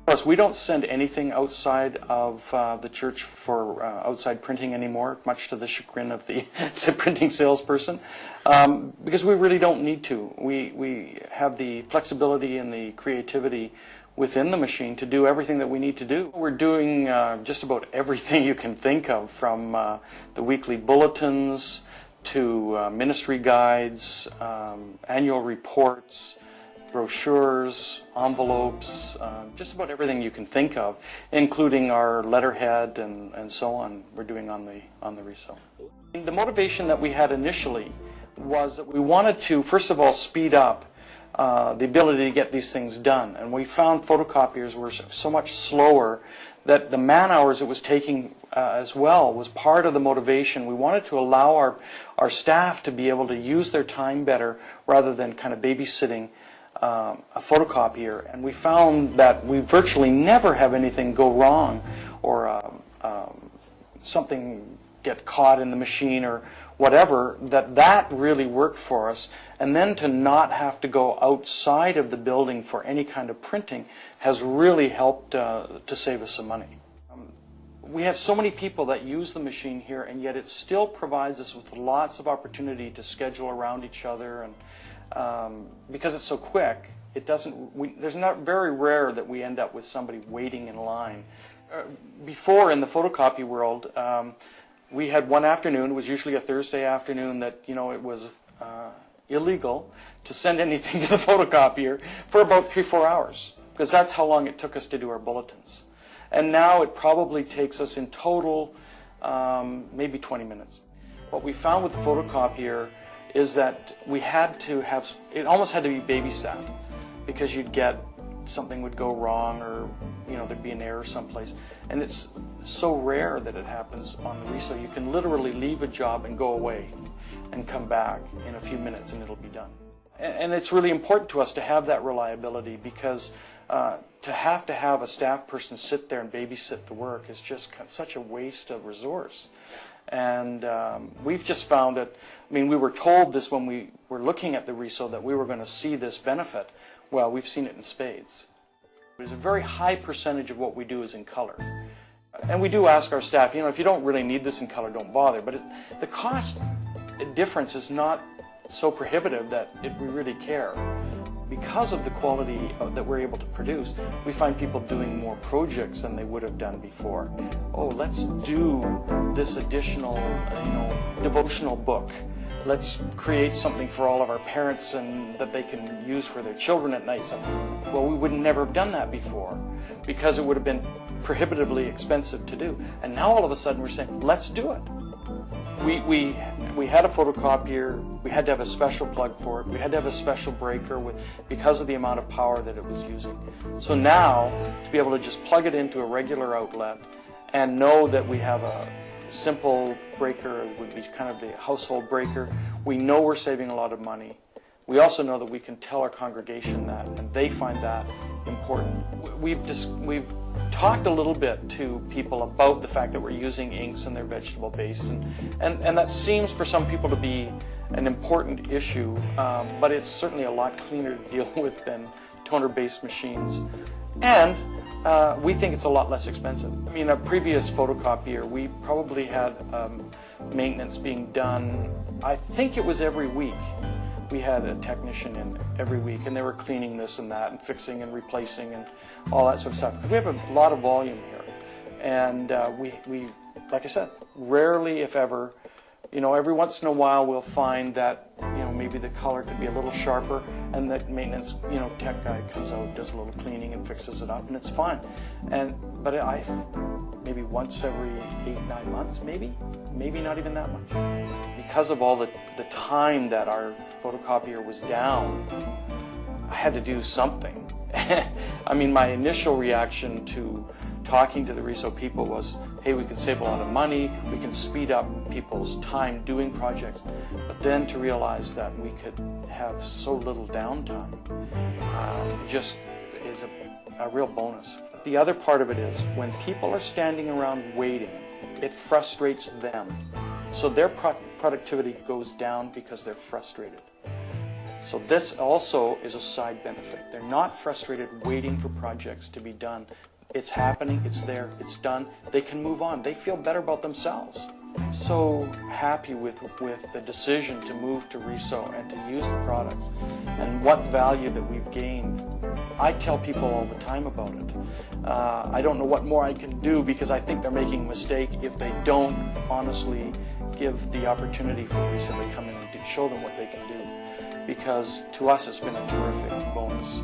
Plus, we don't send anything outside of the church for outside printing anymore, much to the chagrin of the printing salesperson, because we really don't need to. We have the flexibility and the creativity within the machine to do everything that we need to do. We're doing just about everything you can think of, from the weekly bulletins to ministry guides, annual reports, brochures, envelopes, just about everything you can think of, including our letterhead and so on. We're doing on the RISO. The motivation that we had initially was that we wanted to, first of all, speed up the ability to get these things done. And we found photocopiers were so much slower that the man hours it was taking as well was part of the motivation. We wanted to allow our staff to be able to use their time better rather than kind of babysitting a photocopier. And we found that we virtually never have anything go wrong or something get caught in the machine or whatever, that really worked for us. And then to not have to go outside of the building for any kind of printing has really helped to save us some money. We have so many people that use the machine here, and yet it still provides us with lots of opportunity to schedule around each other. And because it's so quick, there's not very rare that we end up with somebody waiting in line. Before, in the photocopy world, we had one afternoon, it was usually a Thursday afternoon, that it was illegal to send anything to the photocopier for about 3-4 hours, because that's how long it took us to do our bulletins. And now it probably takes us in total maybe 20 minutes. What we found with the photocopier is that we had to have, it almost had to be babysat, because you'd get something would go wrong, or there'd be an error someplace. And it's so rare that it happens on the RISO. You can literally leave a job and go away and come back in a few minutes and it'll be done. And it's really important to us to have that reliability, because to have a staff person sit there and babysit the work is just such a waste of resource. And we've just found it, we were told this when we were looking at the RISO, that we were going to see this benefit. Well, we've seen it in spades. There's a very high percentage of what we do is in color. And we do ask our staff, if you don't really need this in color, don't bother. But the cost difference is not so prohibitive that we really care. Because of the quality that we're able to produce, we find people doing more projects than they would have done before. Oh, let's do this additional, devotional book. Let's create something for all of our parents and that they can use for their children at night. So, well, we would never have done that before, because it would have been prohibitively expensive to do. And now all of a sudden we're saying, let's do it. We had a photocopier, we had to have a special plug for it, we had to have a special breaker because of the amount of power that it was using. So now, to be able to just plug it into a regular outlet and know that we have a simple breaker, it would be kind of the household breaker, we know we're saving a lot of money. We also know that we can tell our congregation that, and they find that important. We've talked a little bit to people about the fact that we're using inks and they're vegetable-based, and that seems for some people to be an important issue, but it's certainly a lot cleaner to deal with than toner-based machines. And we think it's a lot less expensive. A previous photocopier, we probably had maintenance being done, I think it was every week. We had a technician in every week, and they were cleaning this and that and fixing and replacing and all that sort of stuff. Because we have a lot of volume here. And we, like I said, rarely, if ever, every once in a while we'll find that, maybe the color could be a little sharper, and that maintenance, tech guy comes out, does a little cleaning and fixes it up, and it's fine. But maybe once every 8-9 months, maybe not even that much. Because of all the time that our photocopier was down, I had to do something. My initial reaction to talking to the RISO people was, hey, we can save a lot of money, we can speed up people's time doing projects. But then to realize that we could have so little downtime just is a real bonus. The other part of it is, when people are standing around waiting, it frustrates them. So their productivity goes down because they're frustrated. So this also is a side benefit. They're not frustrated waiting for projects to be done. It's happening, it's there, it's done. They can move on. They feel better about themselves. I'm so happy with the decision to move to Riso and to use the products and what value that we've gained. I tell people all the time about it. I don't know what more I can do because I think they're making a mistake if they don't honestly give the opportunity for Riso to come in and show them what they can do. Because to us it's been a terrific bonus.